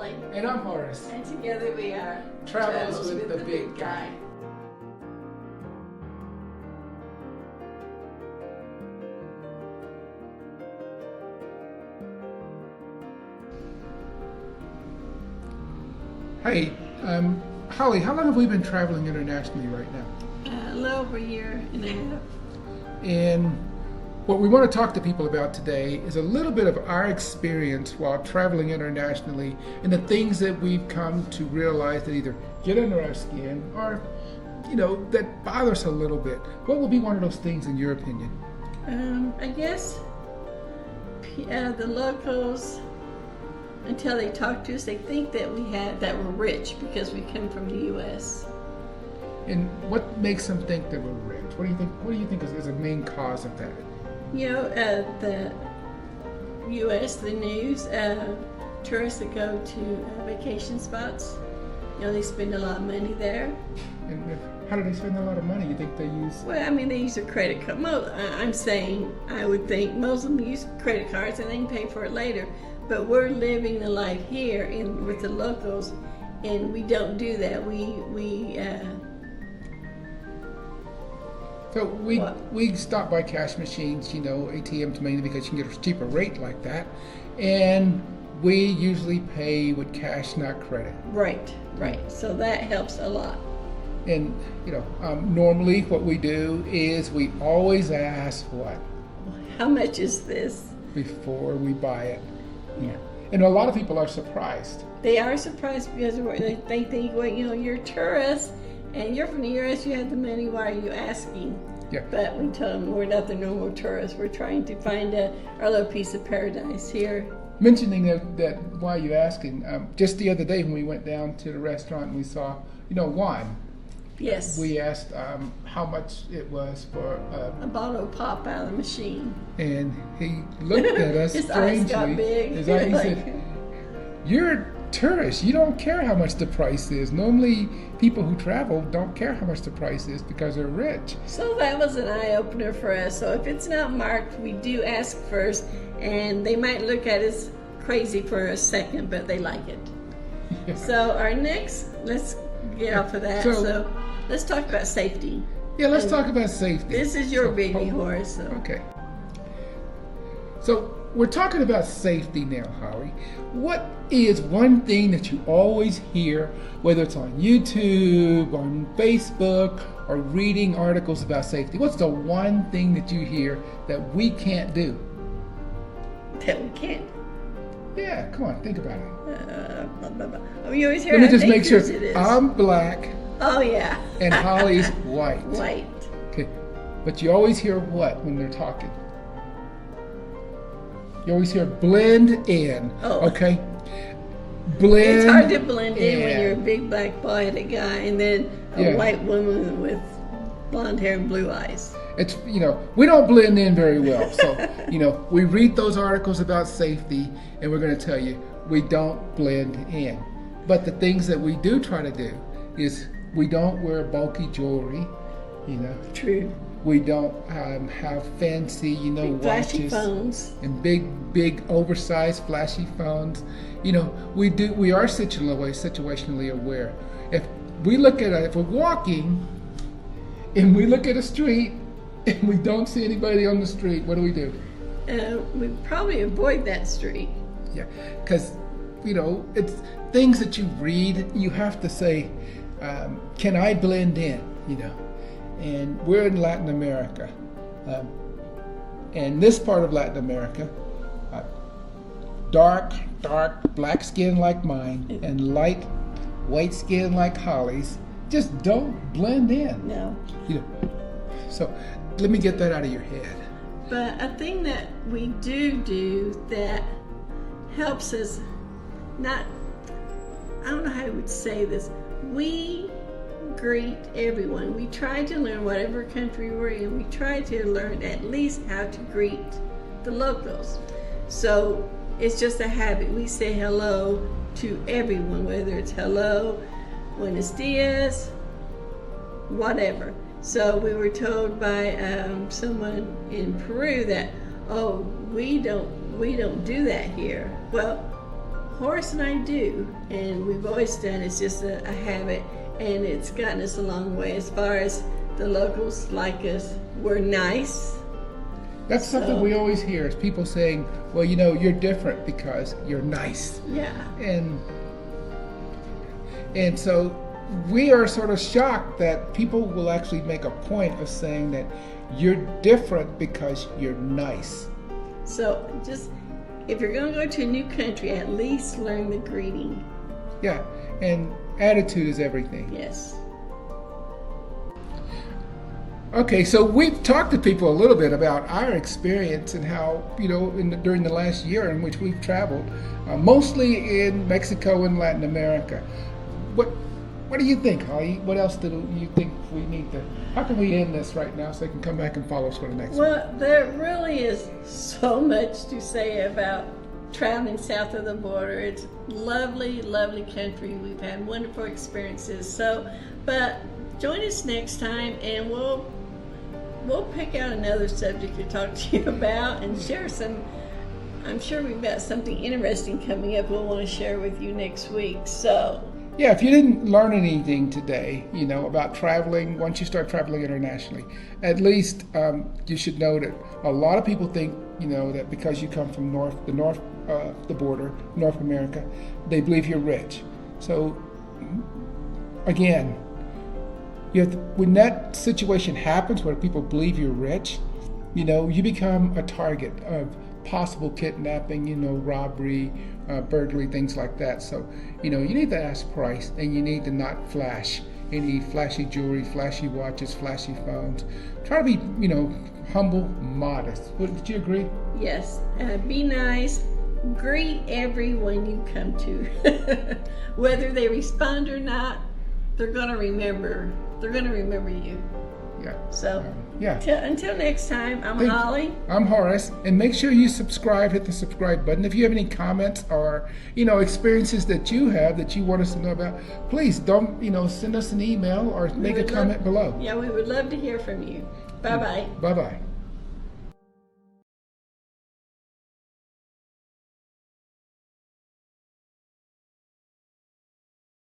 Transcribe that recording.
Holly. And I'm Horace. And together we are Travels with the Big Guy. Hey, Holly, how long have we been traveling internationally right now? A little over a year and a half. And what we want to talk to people about today is a little bit of our experience while traveling internationally and the things that we've come to realize that either get under our skin or, that bother us a little bit. What will be one of those things in your opinion? I guess the locals, until they talk to us, they think that that we're rich because we come from the U.S. And what makes them think that we're rich? What do you think is a main cause of that? The U.S., the news, tourists that go to vacation spots, they spend a lot of money there. And how do they spend a lot of money? You think they use? Well, they use a credit card. I would think most of them use credit cards and they can pay for it later. But we're living the life here with the locals, and we don't do that. So we stop by cash machines, ATMs mainly because you can get a cheaper rate like that, and we usually pay with cash, not credit. Right. So that helps a lot. And normally what we do is we always ask what? How much is this? Before we buy it. Yeah. And a lot of people are surprised. They are surprised because they think, well, you're tourists and you're from the U.S., you have the money, why are you asking? Yeah. But we tell them we're not the normal tourists. We're trying to find our little piece of paradise here. Mentioning that why are you asking, just the other day when we went down to the restaurant and we saw, wine. Yes. We asked how much it was for a bottle of pop out of the machine. And he looked at us His strangely. eyes got big. He said, "You're tourists. You don't care how much the price is. Normally, people who travel don't care how much the price is because they're rich." So that was an eye-opener for us. So if it's not marked, we do ask first, and they might look at us crazy for a second, but they like it. Yeah. So let's get off of that. So let's talk about safety. Yeah, let's talk about safety. This is your baby, Horace. Okay. So we're talking about safety now, Holly. What is one thing that you always hear, whether it's on YouTube, on Facebook, or reading articles about safety? What's the one thing that you hear that we can't do? That we can't. Yeah, come on, think about it. You always hear. Let me just make sure. It is. I'm black. Oh yeah. And Holly's white. White. Okay, but you always hear what when they're talking? You always hear blend in. Oh. Okay. Blend. It's hard to blend in when you're a big black boy-headed guy and then a white woman with blonde hair and blue eyes. It's we don't blend in very well. So we read those articles about safety, and we're going to tell you we don't blend in. But the things that we do try to do is we don't wear bulky jewelry. True. We don't have fancy, big flashy watches phones and big oversized flashy phones. We are situationally aware. If we're walking and we look at a street and we don't see anybody on the street, what do? We probably avoid that street. Yeah, because it's things that you read. You have to say, can I blend in? And we're in Latin America, and this part of Latin America, dark black skin like mine and light white skin like Holly's just don't blend in. No. So let me get that out of your head. But a thing that we do that helps us I don't know how I would say this. We greet everyone. We try to learn whatever country we're in. We try to learn at least how to greet the locals. So it's just a habit. We say hello to everyone, whether it's hello, buenos dias, whatever. So we were told by someone in Peru that, we don't do that here. Well, Horace and I do, and we've always done. It's just a habit, and it's gotten us a long way as far as the locals like us. We're nice. That's something So- we always hear is people saying, well, you know, you're different because you're nice. Yeah. And so we are sort of shocked that people will actually make a point of saying that you're different because you're nice. So just, if you're going to go to a new country, at least learn the greeting. Yeah, and attitude is everything. Yes. Okay, so we've talked to people a little bit about our experience and how, you know, during the last year in which we've traveled, mostly in Mexico and Latin America. What do you think, Holly? What else do you think we need to? How can we end this right now so they can come back and follow us for the next one? Well, there really is so much to say about traveling south of the border. It's lovely, lovely country. We've had wonderful experiences. So, but join us next time, and we'll pick out another subject to talk to you about and share some. I'm sure we've got something interesting coming up we'll want to share with you next week. So, Yeah, if you didn't learn anything today, you know, about traveling, once you start traveling internationally, at least you should know that a lot of people think, you know, that because you come from the border, North America, they believe you're rich. So, again, you have to, when that situation happens where people believe you're rich, you know, you become a target of possible kidnapping, you know, robbery, burglary, things like that. So, you know, you need to ask price, and you need to not flash any flashy jewelry, flashy watches, flashy phones. Try to be, you know, humble, modest. Would you agree? yes, be nice. Greet everyone you come to. Whether they respond or not, they're going to remember. They're going to remember you. Yeah. So, Yeah. until next time, I'm Thank you. Holly. I'm Horace, and make sure you subscribe. Hit the subscribe button. If you have any comments or, you know, experiences that you have that you want us to know about, please don't, you know, send us an email or make a would comment below. Yeah, we would love to hear from you. Bye-bye. Bye bye.